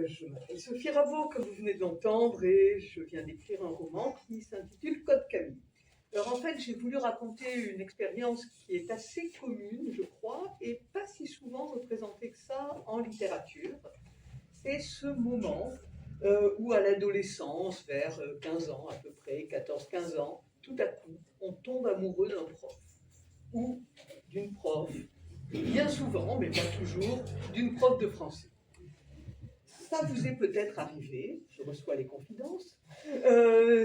je m'appelle Sophie Raveau, comme vous venez de l'entendre, et je viens d'écrire un roman qui s'intitule Code Camille. Alors en fait, j'ai voulu raconter une expérience qui est assez commune, je crois, et pas si souvent représentée que ça en littérature. C'est ce moment où à l'adolescence, vers 15 ans à peu près, 14-15 ans, tout à coup, on tombe amoureux d'un prof, ou d'une prof, bien souvent, mais pas toujours, d'une prof de français. Ça vous est peut-être arrivé, je reçois les confidences.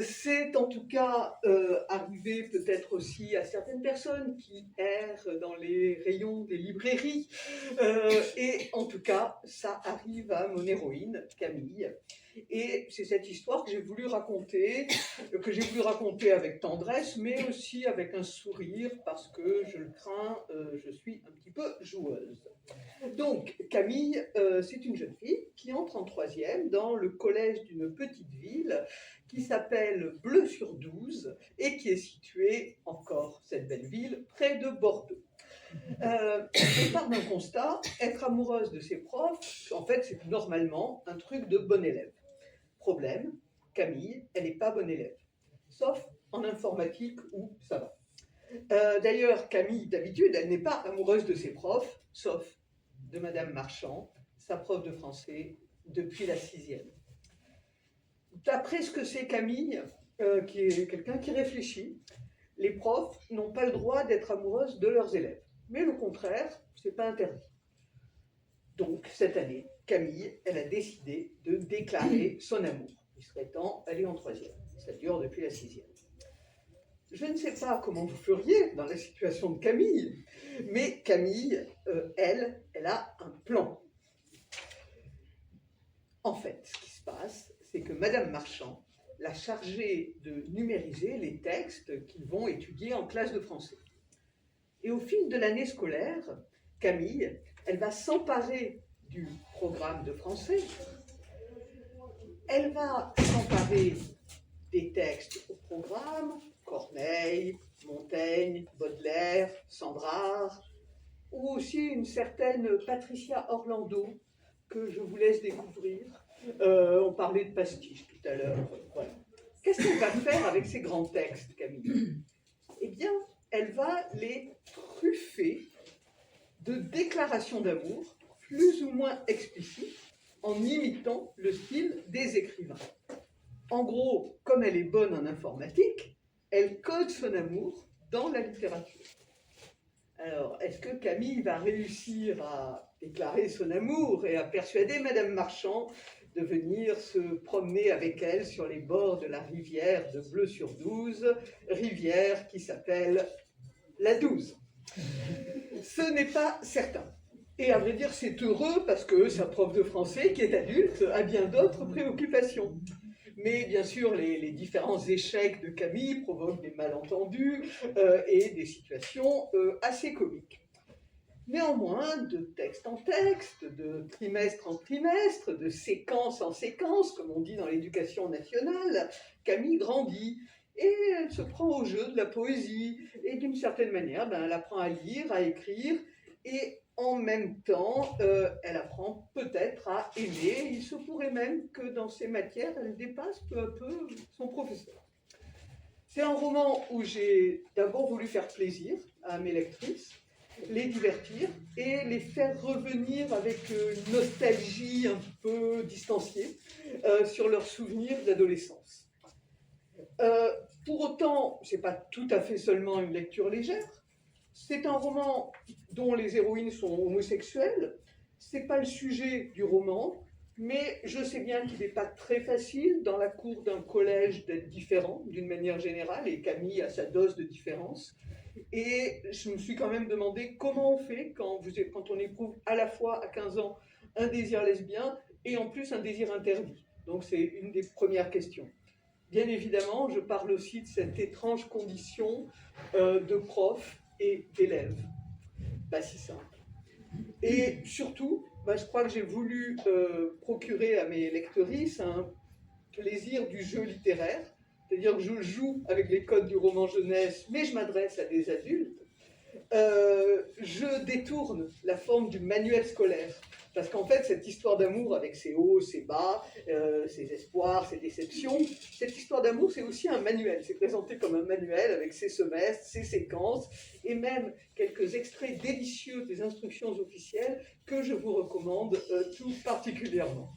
C'est en tout cas arrivé peut-être aussi à certaines personnes qui errent dans les rayons des librairies. Et en tout cas, ça arrive à mon héroïne, Camille. Et c'est cette histoire que j'ai voulu raconter avec tendresse, mais aussi avec un sourire, parce que je le crains, je suis un petit peu joueuse. Donc, Camille, c'est une jeune fille qui entre en troisième dans le collège d'une petite ville qui s'appelle Bleu-sur-Douze et qui est située, encore cette belle ville, près de Bordeaux. Elle part d'un constat, être amoureuse de ses profs, en fait, c'est normalement un truc de bon élève. Problème, Camille, elle n'est pas bonne élève, sauf en informatique où ça va. D'ailleurs, Camille, d'habitude, elle n'est pas amoureuse de ses profs, sauf de Madame Marchand, sa prof de français, depuis la 6e. D'après ce que c'est Camille, qui est quelqu'un qui réfléchit, les profs n'ont pas le droit d'être amoureuses de leurs élèves. Mais le contraire, c'est pas interdit. Donc, cette année, Camille, elle a décidé de déclarer son amour. Il serait temps, elle est en 3e. Ça dure depuis la 6e. Je ne sais pas comment vous feriez dans la situation de Camille, mais Camille, elle a un plan. En fait, ce qui se passe, c'est que Madame Marchand l'a chargée de numériser les textes qu'ils vont étudier en classe de français. Et au fil de l'année scolaire, Camille, elle va s'emparer du programme de français, elle va s'emparer des textes au programme, Corneille, Montaigne, Baudelaire, Sandrard, ou aussi une certaine Patricia Orlando, que je vous laisse découvrir. On parlait de pastiche tout à l'heure. Voilà. Qu'est-ce qu'elle va faire avec ces grands textes, Camille ? Eh bien, elle va les truffer de déclarations d'amour, plus ou moins explicites, en imitant le style des écrivains. En gros, comme elle est bonne en informatique, elle code son amour dans la littérature. Alors, est-ce que Camille va réussir à déclarer son amour et à persuader Madame Marchand de venir se promener avec elle sur les bords de la rivière de Bleu-sur-Douze, rivière qui s'appelle la Douze? Ce n'est pas certain. Et à vrai dire, c'est heureux parce que sa prof de français, qui est adulte, a bien d'autres préoccupations. Mais bien sûr, les différents échecs de Camille provoquent des malentendus et des situations assez comiques. Néanmoins, de texte en texte, de trimestre en trimestre, de séquence en séquence, comme on dit dans l'éducation nationale, Camille grandit et elle se prend au jeu de la poésie. Et d'une certaine manière, elle apprend à lire, à écrire, et en même temps, elle apprend peut-être à aimer. Il se pourrait même que dans ces matières, elle dépasse peu à peu son professeur. C'est un roman où j'ai d'abord voulu faire plaisir à mes lectrices, les divertir et les faire revenir avec une nostalgie un peu distanciée sur leurs souvenirs d'adolescence. Pour autant, ce n'est pas tout à fait seulement une lecture légère. C'est un roman dont les héroïnes sont homosexuelles. Ce n'est pas le sujet du roman, mais je sais bien qu'il n'est pas très facile dans la cour d'un collège d'être différent d'une manière générale, et Camille a sa dose de différence. Et je me suis quand même demandé comment on fait quand on éprouve à la fois à 15 ans un désir lesbien et en plus un désir interdit. Donc c'est une des premières questions. Bien évidemment, je parle aussi de cette étrange condition de prof et d'élève. Pas si simple. Et surtout, je crois que j'ai voulu procurer à mes lectrices un plaisir du jeu littéraire, c'est-à-dire que je joue avec les codes du roman jeunesse, mais je m'adresse à des adultes. Je détourne la forme du manuel scolaire Parce qu'en fait, cette histoire d'amour avec ses hauts, ses bas, ses espoirs, ses déceptions, cette histoire d'amour, c'est aussi un manuel. C'est présenté comme un manuel avec ses semestres, ses séquences, et même quelques extraits délicieux des instructions officielles que je vous recommande tout particulièrement.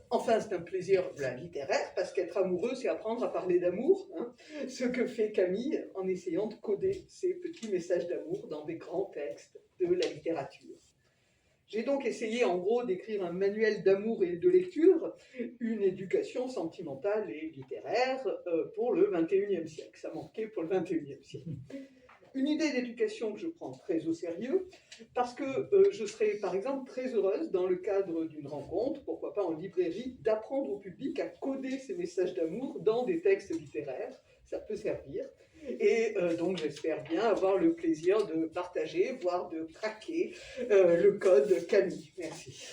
Enfin, c'est un plaisir littéraire, parce qu'être amoureux, c'est apprendre à parler d'amour, hein, ce que fait Camille en essayant de coder ces petits messages d'amour dans des grands textes de la littérature. J'ai donc essayé en gros d'écrire un manuel d'amour et de lecture, une éducation sentimentale et littéraire pour le XXIe siècle. Ça manquait pour le XXIe siècle. Une idée d'éducation que je prends très au sérieux, parce que je serais par exemple très heureuse dans le cadre d'une rencontre, pourquoi pas en librairie, d'apprendre au public à coder ces messages d'amour dans des textes littéraires. Ça peut servir. Et donc j'espère bien avoir le plaisir de partager, voire de craquer le code Camille. Merci.